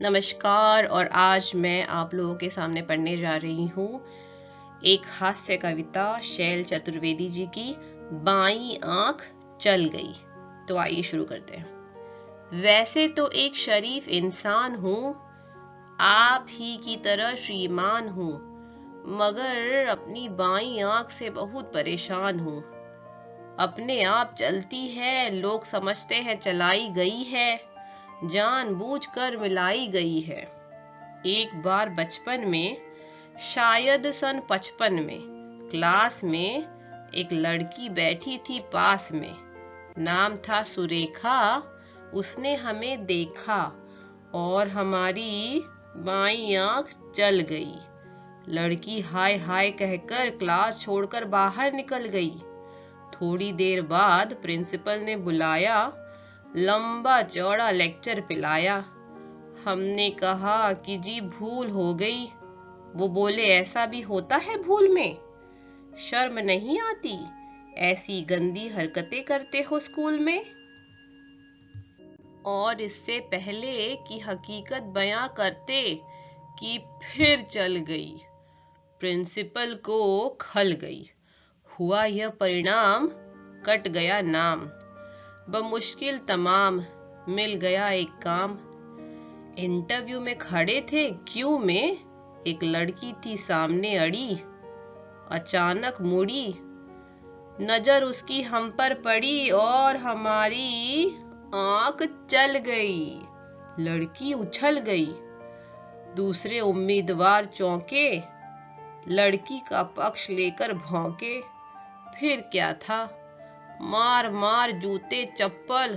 नमस्कार। और आज मैं आप लोगों के सामने पढ़ने जा रही हूँ एक हास्य कविता शैल चतुर्वेदी जी की बाईं आंख चल गई। तो आइए शुरू करते हैं। वैसे तो एक शरीफ इंसान हूँ, आप ही की तरह श्रीमान हूँ, मगर अपनी बाईं आंख से बहुत परेशान हूँ। अपने आप चलती है, लोग समझते हैं चलाई गई है, जानबूझकर मिलाई गई है। एक बार बचपन में, शायद सन 55 में, क्लास में एक लड़की बैठी थी पास में। नाम था सुरेखा। उसने हमें देखा और हमारी बाईं आंख चल गई। लड़की हाय हाय कहकर क्लास छोड़कर बाहर निकल गई। थोड़ी देर बाद प्रिंसिपल ने बुलाया, लंबा चौड़ा लेक्चर पिलाया। हमने कहा कि जी भूल हो गई। वो बोले, ऐसा भी होता है भूल में? शर्म नहीं आती? ऐसी गंदी हरकतें करते हो स्कूल में? और इससे पहले कि हकीकत बयां करते कि फिर चल गई। प्रिंसिपल को खल गई। हुआ यह परिणाम, कट गया नाम। बमुश्किल तमाम मिल गया एक काम। इंटरव्यू में खड़े थे, क्यू में एक लड़की थी सामने अड़ी। अचानक मुड़ी, नजर उसकी हम पर पड़ी और हमारी आंख चल गई। लड़की उछल गई। दूसरे उम्मीदवार चौंके, लड़की का पक्ष लेकर भौंके। फिर क्या था, मार मार जूते चप्पल,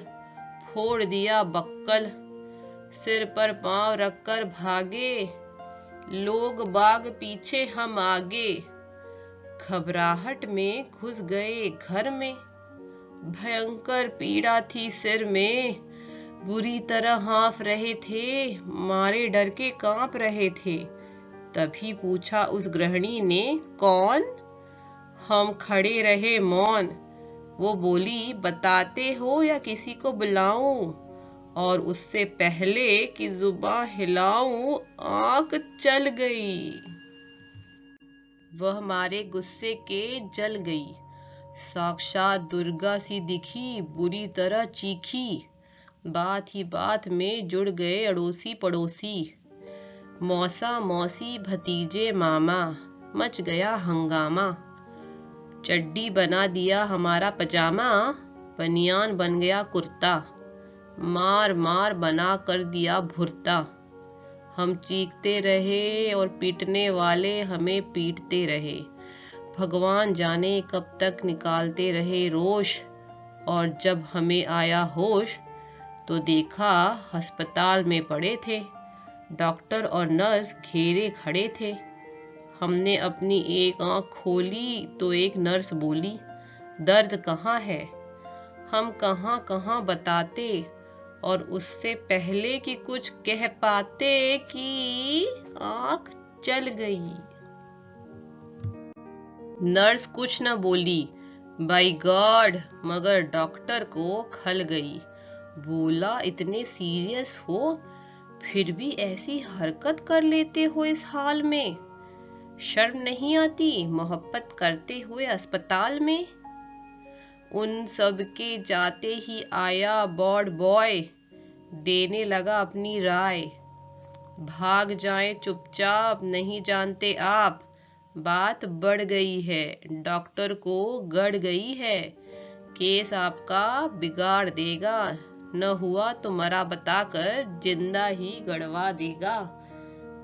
फोड़ दिया बक्कल। सिर पर पांव रखकर भागे, लोग बाग पीछे हम आगे। घबराहट में घुस गए घर में, भयंकर पीड़ा थी सिर में। बुरी तरह हाँफ रहे थे, मारे डर के कांप रहे थे। तभी पूछा उस गृहिणी ने, कौन? हम खड़े रहे मौन। वो बोली, बताते हो या किसी को बुलाऊं? और उससे पहले कि जुबान हिलाऊं, आंख चल गई। वह मारे गुस्से के जल गई। साक्षात दुर्गा सी दिखी, बुरी तरह चीखी। बात ही बात में जुड़ गए अड़ोसी पड़ोसी। मौसा मौसी भतीजे मामा, मच गया हंगामा। चड्डी बना दिया हमारा पजामा, बनियान बन गया कुर्ता। मार मार बना कर दिया भुर्ता। हम चीखते रहे और पीटने वाले हमें पीटते रहे। भगवान जाने कब तक निकालते रहे रोष। और जब हमें आया होश तो देखा अस्पताल में पड़े थे। डॉक्टर और नर्स घेरे खड़े थे। हमने अपनी एक आंख खोली तो एक नर्स बोली, दर्द कहाँ है? हम कहाँ कहाँ बताते, और उससे पहले कि कुछ कह पाते कि आंख चल गई। नर्स कुछ न बोली, बाय गॉड, मगर डॉक्टर को खल गई। बोला, इतने सीरियस हो फिर भी ऐसी हरकत कर लेते हो इस हाल में? शर्म नहीं आती मोहब्बत करते हुए अस्पताल में? उन सब के जाते ही आया वार्ड बॉय, देने लगा अपनी राय। भाग जाएं चुपचाप, नहीं जानते आप, बात बढ़ गई है, डॉक्टर को गड़ गई है। केस आपका बिगाड़ देगा, न हुआ तो मरा बताकर जिंदा ही गड़वा देगा।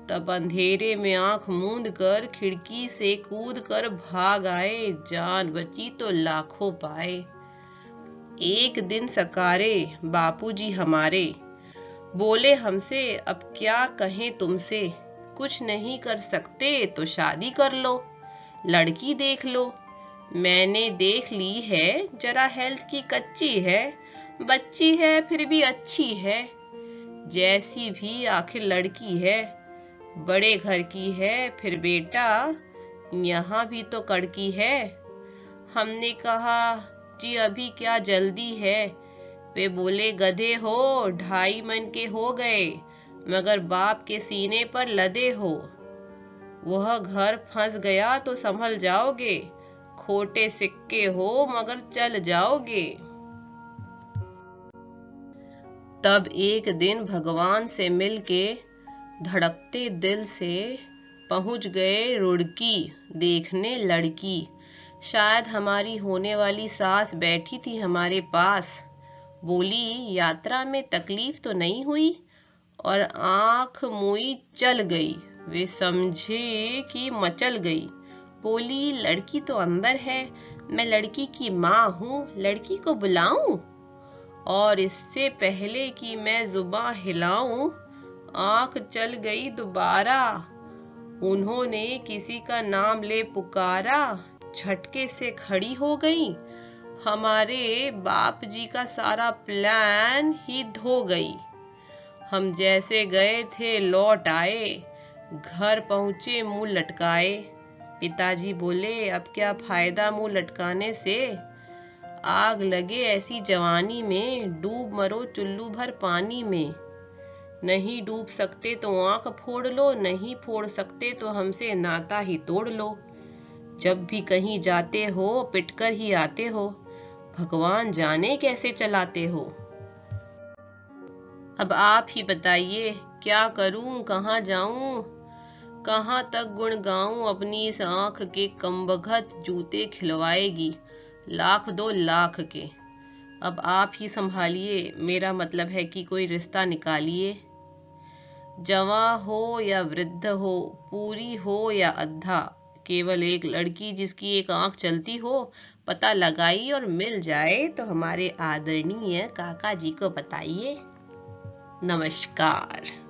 तब अंधेरे में आंख मूंद कर खिड़की से कूद कर भाग आए, जान बची तो लाखों पाए। एक दिन सकारे बापूजी हमारे बोले हमसे, अब क्या कहें तुमसे, कुछ नहीं कर सकते तो शादी कर लो, लड़की देख लो। मैंने देख ली है, जरा हेल्थ की कच्ची है, बच्ची है फिर भी अच्छी है। जैसी भी आखिर लड़की है, बड़े घर की है, फिर बेटा यहाँ भी तो कड़की है। हमने कहा, जी अभी क्या जल्दी है? वे बोले, गधे हो, 2.5 मन के हो गए, मगर बाप के सीने पर लदे हो। वह घर फंस गया तो संभल जाओगे, खोटे सिक्के हो मगर चल जाओगे। तब एक दिन भगवान से मिलके धड़कते दिल से पहुंच गए रुड़की देखने लड़की। शायद हमारी होने वाली सास बैठी थी हमारे पास, बोली यात्रा में तकलीफ तो नहीं हुई, और आंख मूई चल गई। वे समझे कि मचल गई। बोली लड़की तो अंदर है, मैं लड़की की माँ हूँ, लड़की को बुलाऊं? और इससे पहले कि मैं जुबान हिलाऊं, आंख चल गई दोबारा। उन्होंने किसी का नाम ले पुकारा, झटके से खड़ी हो गई। हमारे बाप जी का सारा प्लान ही धो गई। हम जैसे गए थे लौट आए, घर पहुंचे मुंह लटकाए। पिताजी बोले अब क्या फायदा मुंह लटकाने से, आग लगे ऐसी जवानी में, डूब मरो चुल्लू भर पानी में। नहीं डूब सकते तो आंख फोड़ लो, नहीं फोड़ सकते तो हमसे नाता ही तोड़ लो। जब भी कहीं जाते हो पिटकर ही आते हो, भगवान जाने कैसे चलाते हो। अब आप ही बताइए क्या करूं, कहाँ जाऊं, कहाँ तक गुण गाऊं। अपनी इस आंख के कमबख्त जूते खिलवाएगी, लाख दो लाख के। अब आप ही संभालिए, मेरा मतलब है कि कोई रिश्ता निकालिए। जवां हो या वृद्ध हो, पूरी हो या अद्धा, केवल एक लड़की जिसकी एक आंख चलती हो, पता लगाई और मिल जाए तो हमारे आदरणीय काका जी को बताइए। नमस्कार।